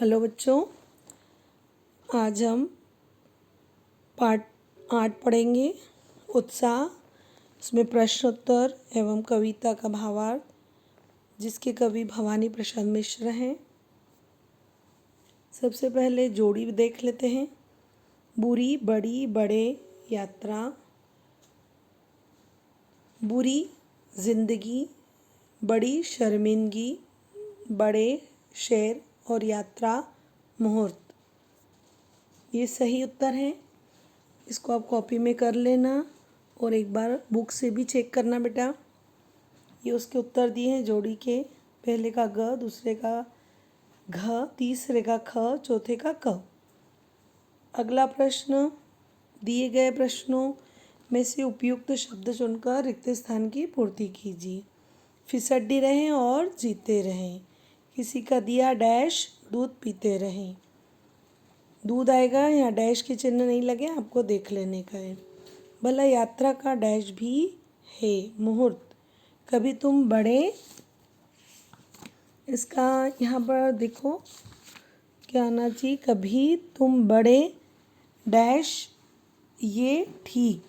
Hello बच्चों, आज हम पाठ 8 पढ़ेंगे। उत्साह, उसमें प्रश्नोत्तर एवं कविता का भावार्थ, जिसके कवि भवानी प्रसाद मिश्र हैं। सबसे पहले जोड़ी देख लेते हैं। बुरी बड़ी बड़े यात्रा, बुरी जिंदगी, बड़ी शर्मिंदगी, बड़े शेर और यात्रा मुहूर्त। ये सही उत्तर है। इसको आप कॉपी में कर लेना और एक बार बुक से भी चेक करना बेटा। ये उसके उत्तर दिए हैं जोड़ी के। पहले का ग, दूसरे का घ, तीसरे का ख, चौथे का क। अगला प्रश्न, दिए गए प्रश्नों में से उपयुक्त शब्द चुनकर रिक्त स्थान की पूर्ति कीजिए। फिसड्डी रहें और जीते रहें। किसी का दिया डैश, दूध पीते रहें। दूध आएगा, यहाँ डैश के चिन्ह नहीं लगे, आपको देख लेने का है। भला यात्रा का डैश भी है, मुहूर्त। कभी तुम बड़े, इसका यहाँ पर देखो क्या आना चाहिए। कभी तुम बड़े डैश, ये ठीक।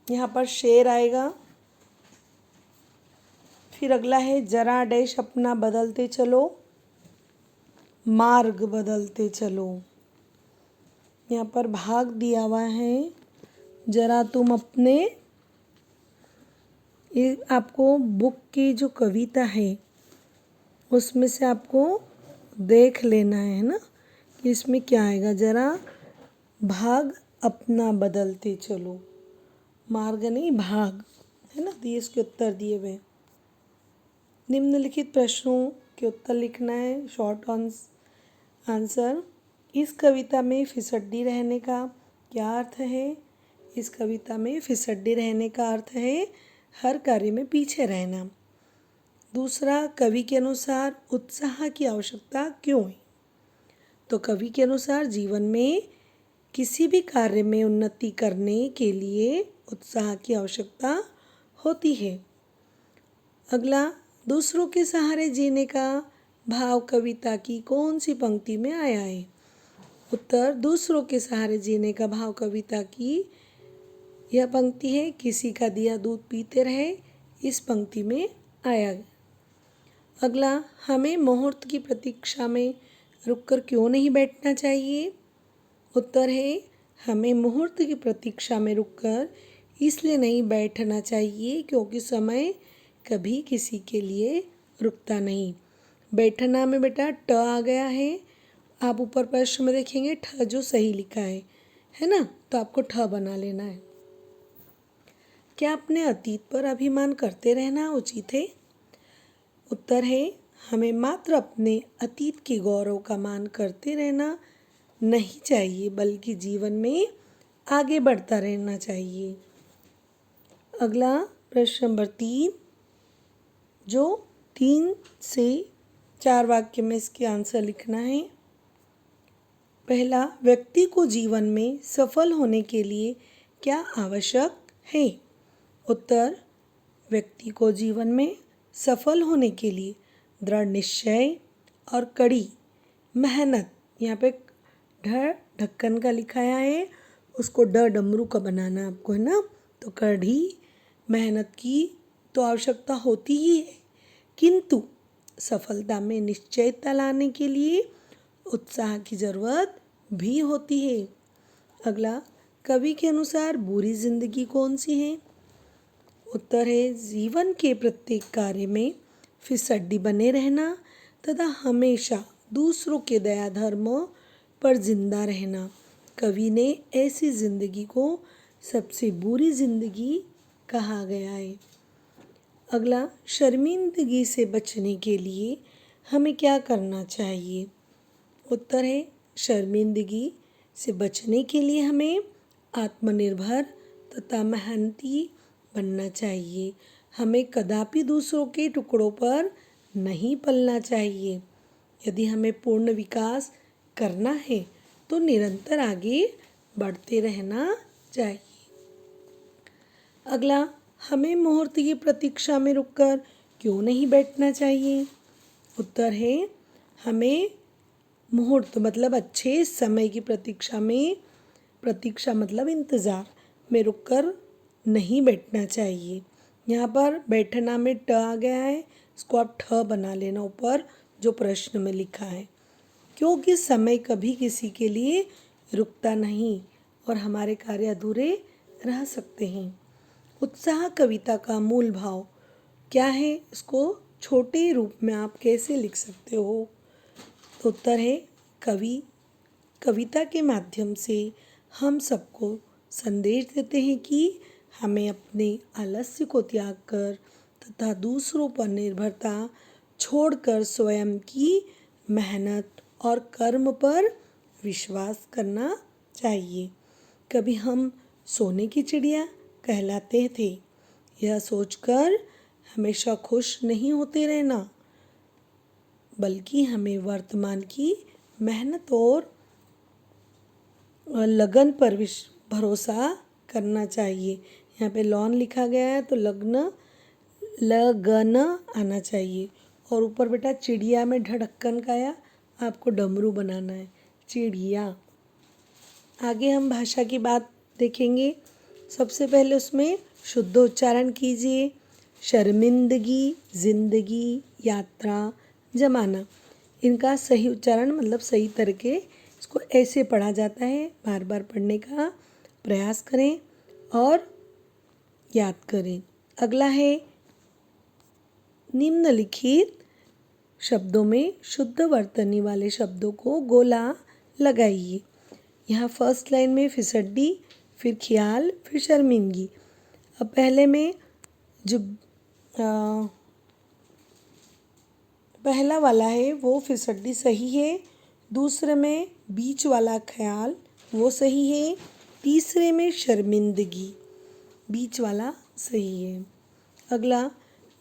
यहाँ पर शेर आएगा। फिर अगला है जरा डैश अपना बदलते चलो, मार्ग बदलते चलो। यहाँ पर भाग दिया हुआ है, जरा तुम अपने। ये आपको बुक की जो कविता है उसमें से आपको देख लेना है ना कि इसमें क्या आएगा। जरा भाग अपना बदलते चलो, मार्ग नहीं भाग, है ना। दिए इसके उत्तर दिए हुए। निम्नलिखित प्रश्नों के उत्तर लिखना है, शॉर्ट आंसर। इस कविता में फिसड्डी रहने का क्या अर्थ है। इस कविता में फिसड्डी रहने का अर्थ है हर कार्य में पीछे रहना। दूसरा, कवि के अनुसार उत्साह की आवश्यकता क्यों है। तो कवि के अनुसार जीवन में किसी भी कार्य में उन्नति करने के लिए उत्साह की आवश्यकता होती है। अगला, दूसरों के सहारे जीने का भाव कविता की कौन सी पंक्ति में आया है। उत्तर, दूसरों के सहारे जीने का भाव कविता की यह पंक्ति है, किसी का दिया दूध पीते रहे, इस पंक्ति में आया। अगला, हमें मुहूर्त की प्रतीक्षा में रुककर क्यों नहीं बैठना चाहिए। उत्तर है, हमें मुहूर्त की प्रतीक्षा में रुककर इसलिए नहीं बैठना चाहिए क्योंकि समय कभी किसी के लिए रुकता नहीं। बैठना में बेटा ट आ गया है। आप ऊपर प्रश्न में देखेंगे ठ जो सही लिखा है ना, तो आपको ठ बना लेना है। क्या अपने अतीत पर अभिमान करते रहना उचित है। उत्तर है, हमें मात्र अपने अतीत के गौरव का मान करते रहना नहीं चाहिए, बल्कि जीवन में आगे बढ़ता रहना चाहिए। अगला प्रश्न नंबर 3, जो 3 से 4 वाक्य में इसके आंसर लिखना है। पहला, व्यक्ति को जीवन में सफल होने के लिए क्या आवश्यक है। उत्तर, व्यक्ति को जीवन में सफल होने के लिए दृढ़ निश्चय और कड़ी मेहनत। यहाँ पे ढ ढक्कन का लिखाया है, उसको ड डमरू का बनाना आपको, है ना। तो कड़ी मेहनत की तो आवश्यकता होती ही है, किंतु सफलता में निश्चयता लाने के लिए उत्साह की ज़रूरत भी होती है। अगला, कवि के अनुसार बुरी जिंदगी कौन सी है। उत्तर है, जीवन के प्रत्येक कार्य में फिसड्डी बने रहना तथा हमेशा दूसरों के दया धर्म पर जिंदा रहना। कवि ने ऐसी जिंदगी को सबसे बुरी जिंदगी कहा गया है। अगला, शर्मिंदगी से बचने के लिए हमें क्या करना चाहिए। उत्तर है, शर्मिंदगी से बचने के लिए हमें आत्मनिर्भर तथा मेहनती बनना चाहिए। हमें कदापि दूसरों के टुकड़ों पर नहीं पलना चाहिए। यदि हमें पूर्ण विकास करना है तो निरंतर आगे बढ़ते रहना चाहिए। अगला, हमें मुहूर्त की प्रतीक्षा में रुककर क्यों नहीं बैठना चाहिए। उत्तर है, हमें मुहूर्त मतलब अच्छे समय की प्रतीक्षा में, प्रतीक्षा मतलब इंतज़ार में रुककर नहीं बैठना चाहिए। यहाँ पर बैठना में ट आ गया है, इसको आप ठ बना लेना ऊपर जो प्रश्न में लिखा है, क्योंकि समय कभी किसी के लिए रुकता नहीं और हमारे कार्य अधूरे रह सकते हैं। उत्साह कविता का मूल भाव क्या है, इसको छोटे रूप में आप कैसे लिख सकते हो? तो उत्तर है कविता के माध्यम से हम सबको संदेश देते हैं कि हमें अपने आलस्य को त्याग कर तथा दूसरों पर निर्भरता छोड़कर स्वयं की मेहनत और कर्म पर विश्वास करना चाहिए। कभी हम सोने की चिड़िया कहलाते थे, यह सोचकर हमेशा खुश नहीं होते रहना, बल्कि हमें वर्तमान की मेहनत और लगन पर भरोसा करना चाहिए। यहाँ पे लॉन लिखा गया है तो लगन आना चाहिए। और ऊपर बेटा चिड़िया में ढक्कन का आया, आपको डमरू बनाना है, चिड़िया। आगे हम भाषा की बात देखेंगे। सबसे पहले उसमें शुद्ध उच्चारण कीजिए। शर्मिंदगी, जिंदगी, यात्रा, जमाना, इनका सही उच्चारण मतलब सही तरीके इसको ऐसे पढ़ा जाता है। बार बार पढ़ने का प्रयास करें और याद करें। अगला है निम्नलिखित शब्दों में शुद्ध वर्तनी वाले शब्दों को गोला लगाइए। यहाँ फर्स्ट लाइन में फिसड्डी, फिर ख्याल, फिर शर्मिंदगी। अब पहले में जो पहला वाला है वो फिसड्डी सही है, दूसरे में बीच वाला ख्याल वो सही है, तीसरे में शर्मिंदगी बीच वाला सही है। अगला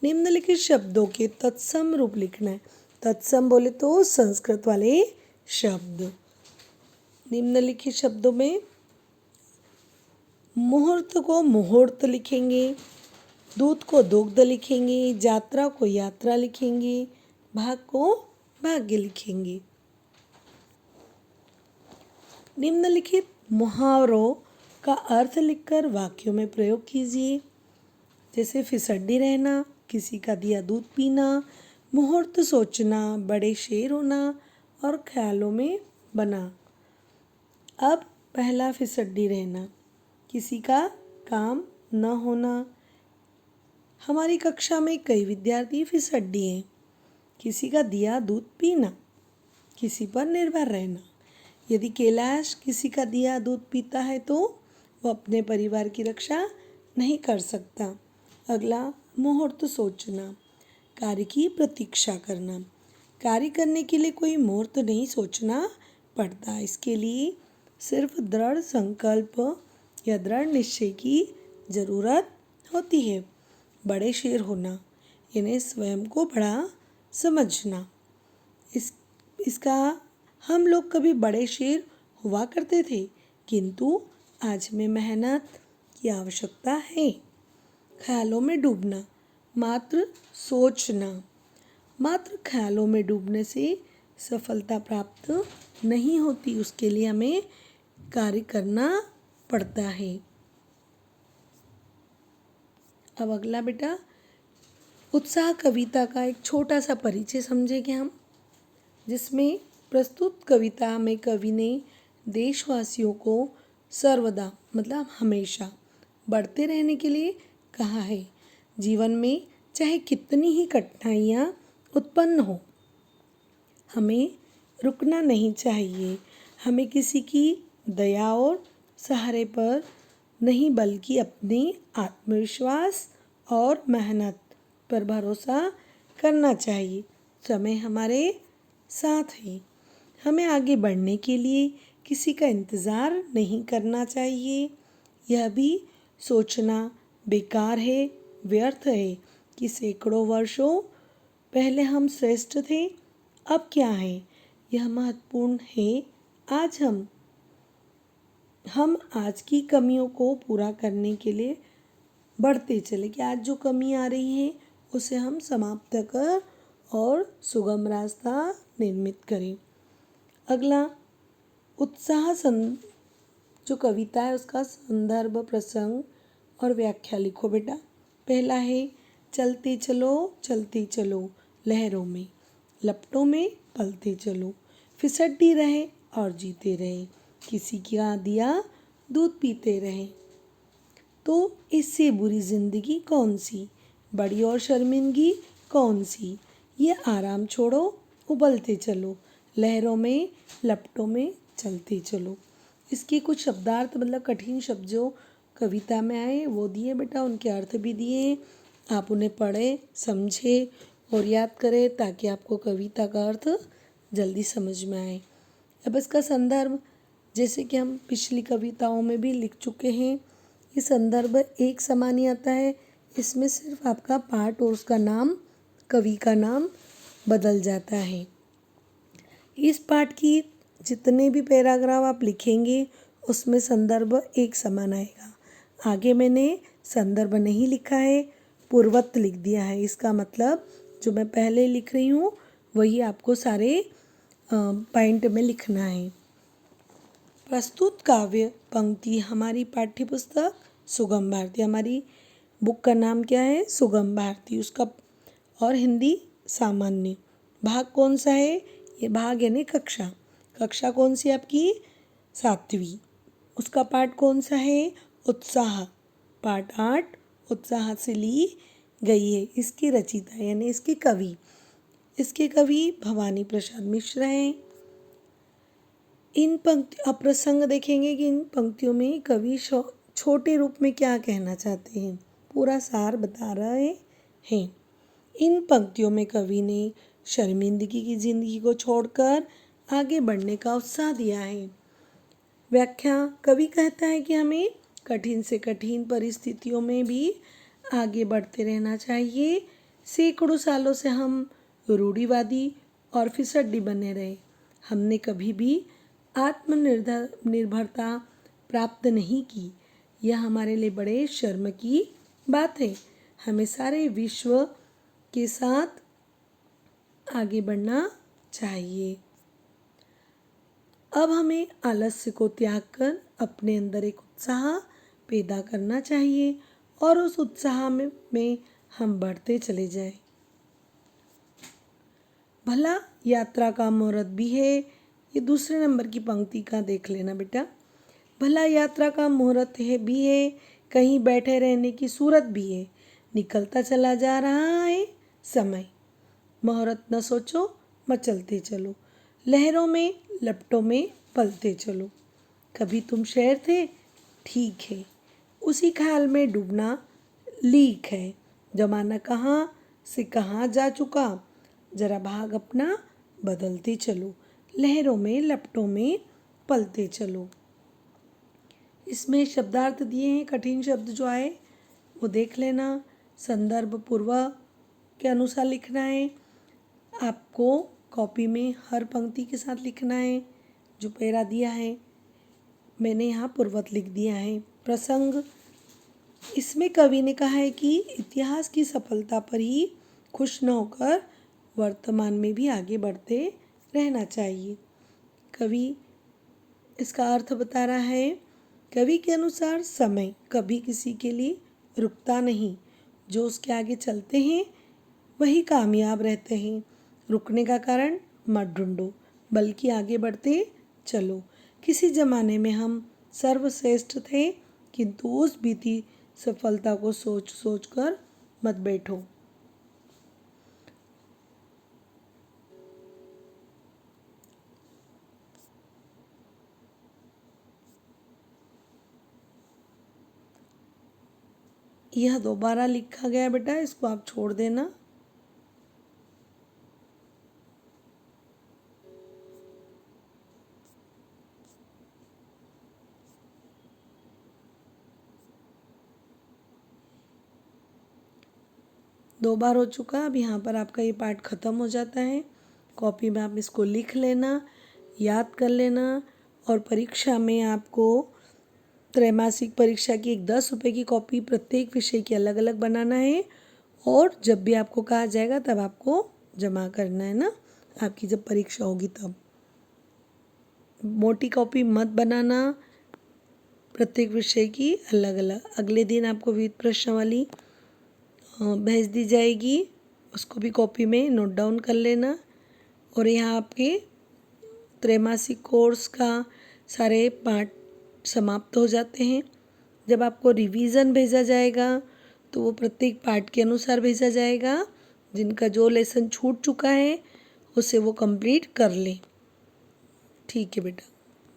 निम्नलिखित शब्दों के तत्सम रूप लिखना है। तत्सम बोले तो संस्कृत वाले शब्द। निम्नलिखित शब्दों में मुहूर्त को मुहूर्त लिखेंगे, दूध को दुग्ध लिखेंगे, यात्रा को यात्रा लिखेंगे, भाग को भाग्य लिखेंगे। निम्नलिखित मुहावरों का अर्थ लिखकर वाक्यों में प्रयोग कीजिए। जैसे फिसड्डी रहना, किसी का दिया दूध पीना, मुहूर्त सोचना, बड़े शेर होना और ख्यालों में बना। अब पहला फिसड्डी रहना, किसी का काम न होना। हमारी कक्षा में कई विद्यार्थी फिसड्डी हैं। किसी का दिया दूध पीना, किसी पर निर्भर रहना। यदि कैलाश किसी का दिया दूध पीता है तो वह अपने परिवार की रक्षा नहीं कर सकता। अगला मुहूर्त सोचना, कार्य की प्रतीक्षा करना। कार्य करने के लिए कोई मुहूर्त नहीं सोचना पड़ता, इसके लिए सिर्फ दृढ़ संकल्प या दृढ़ निश्चय की ज़रूरत होती है। बड़े शेर होना यानी स्वयं को बड़ा समझना। इसका हम लोग कभी बड़े शेर हुआ करते थे, किंतु आज में मेहनत की आवश्यकता है। ख्यालों में डूबना, मात्र सोचना। मात्र ख्यालों में डूबने से सफलता प्राप्त नहीं होती, उसके लिए हमें कार्य करना पड़ता है। अब अगला बेटा उत्साह कविता का एक छोटा सा परिचय समझेंगे हम, जिसमें प्रस्तुत कविता में कवि ने देशवासियों को सर्वदा मतलब हमेशा बढ़ते रहने के लिए कहा है। जीवन में चाहे कितनी ही कठिनाइयाँ उत्पन्न हो, हमें रुकना नहीं चाहिए। हमें किसी की दया और सहारे पर नहीं बल्कि अपने आत्मविश्वास और मेहनत पर भरोसा करना चाहिए। समय हमारे साथ है। हमें आगे बढ़ने के लिए किसी का इंतज़ार नहीं करना चाहिए। यह भी सोचना बेकार है, व्यर्थ है कि सैकड़ों वर्षों पहले हम श्रेष्ठ थे, अब क्या है। यह महत्वपूर्ण है आज हम आज की कमियों को पूरा करने के लिए बढ़ते चले कि आज जो कमी आ रही है उसे हम समाप्त कर और सुगम रास्ता निर्मित करें। अगला उत्साह जो कविता है उसका संदर्भ, प्रसंग और व्याख्या लिखो बेटा। पहला है चलते चलो लहरों में, लपटों में पलते चलो, फिसलती रहे और जीते रहे, किसी का दिया दूध पीते रहे। तो इससे बुरी जिंदगी कौन सी, बड़ी और शर्मिंदगी कौन सी, ये आराम छोड़ो उबलते चलो, लहरों में लपटों में चलते चलो। इसके कुछ शब्दार्थ मतलब कठिन शब्द जो कविता में आए वो दिए बेटा, उनके अर्थ भी दिए। आप उन्हें पढ़ें, समझें और याद करें ताकि आपको कविता का अर्थ जल्दी समझ में आए। अब इसका संदर्भ, जैसे कि हम पिछली कविताओं में भी लिख चुके हैं, ये संदर्भ एक समान ही आता है। इसमें सिर्फ आपका पाठ और उसका नाम, कवि का नाम बदल जाता है। इस पाठ की जितने भी पैराग्राफ आप लिखेंगे उसमें संदर्भ एक समान आएगा। आगे मैंने संदर्भ नहीं लिखा है, पूर्वत लिख दिया है। इसका मतलब जो मैं पहले लिख रही हूँ वही आपको सारे पॉइंट में लिखना है। प्रस्तुत काव्य पंक्ति हमारी पाठ्य पुस्तक सुगम भारती, हमारी बुक का नाम क्या है, सुगम भारती, उसका और हिंदी सामान्य। भाग कौन सा है, ये भाग यानी कक्षा, कक्षा कौन सी आपकी, 7वीं। उसका पाठ कौन सा है, उत्साह, पाठ 8 उत्साह से ली गई है। इसकी रचयिता यानी इसके कवि, इसके कवि भवानी प्रसाद मिश्र हैं। इन पंक्ति अब प्रसंग देखेंगे कि इन पंक्तियों में कवि छोटे रूप में क्या कहना चाहते हैं, पूरा सार बता रहे हैं। इन पंक्तियों में कवि ने शर्मिंदगी की जिंदगी को छोड़कर आगे बढ़ने का उत्साह दिया है। व्याख्या, कवि कहता है कि हमें कठिन से कठिन परिस्थितियों में भी आगे बढ़ते रहना चाहिए। सैकड़ों सालों से हम रूढ़िवादी और फिसड्डी बने रहे, हमने कभी भी आत्मनिर्भरता प्राप्त नहीं की। यह हमारे लिए बड़े शर्म की बात है। हमें सारे विश्व के साथ आगे बढ़ना चाहिए। अब हमें आलस्य को त्याग कर अपने अंदर एक उत्साह पैदा करना चाहिए और उस उत्साह में हम बढ़ते चले जाएं। भला यात्रा का मुहूर्त भी है, ये दूसरे नंबर की पंक्ति का देख लेना बेटा। भला यात्रा का मुहूर्त है भी है, कहीं बैठे रहने की सूरत भी है, निकलता चला जा रहा है समय, मुहूर्त न सोचो मचलते चलो, लहरों में लपटों में पलते चलो। कभी तुम शेर थे, ठीक है, उसी ख्याल में डूबना लीक है, जमाना कहाँ से कहाँ जा चुका, जरा भाग अपना बदलते चलो, लहरों में लपटों में पलते चलो। इसमें शब्दार्थ दिए हैं, कठिन शब्द जो आए वो देख लेना। संदर्भ पूर्व के अनुसार लिखना है। आपको कॉपी में हर पंक्ति के साथ लिखना है। जो पैरा दिया है मैंने यहाँ पूर्वत लिख दिया है। प्रसंग, इसमें कवि ने कहा है कि इतिहास की सफलता पर ही खुश न होकर वर्तमान में भी आगे बढ़ते रहना चाहिए। कवि इसका अर्थ बता रहा है। कवि के अनुसार समय कभी किसी के लिए रुकता नहीं, जो उसके आगे चलते हैं वही कामयाब रहते हैं। रुकने का कारण मत ढूंढो, बल्कि आगे बढ़ते चलो। किसी ज़माने में हम सर्वश्रेष्ठ थे, किंतु उस बीती सफलता को सोच सोच कर मत बैठो। यह दोबारा लिखा गया बेटा, इसको आप छोड़ देना। दो बार हो चुका, अब यहाँ पर आपका ये पार्ट ख़त्म हो जाता है। कॉपी में आप इसको लिख लेना, याद कर लेना और परीक्षा में आपको त्रैमासिक परीक्षा की एक 10 रुपये की कॉपी प्रत्येक विषय की अलग अलग बनाना है और जब भी आपको कहा जाएगा तब आपको जमा करना है ना, आपकी जब परीक्षा होगी तब। मोटी कॉपी मत बनाना, प्रत्येक विषय की अलग अलग। अगले दिन आपको विविध प्रश्नावली भेज दी जाएगी, उसको भी कॉपी में नोट डाउन कर लेना। और यहाँ आपके त्रैमासिक कोर्स का सारे पाठ समाप्त हो जाते हैं। जब आपको रिवीजन भेजा जाएगा तो वो प्रत्येक पाठ के अनुसार भेजा जाएगा। जिनका जो लेसन छूट चुका है उसे वो कंप्लीट कर लें। ठीक है बेटा।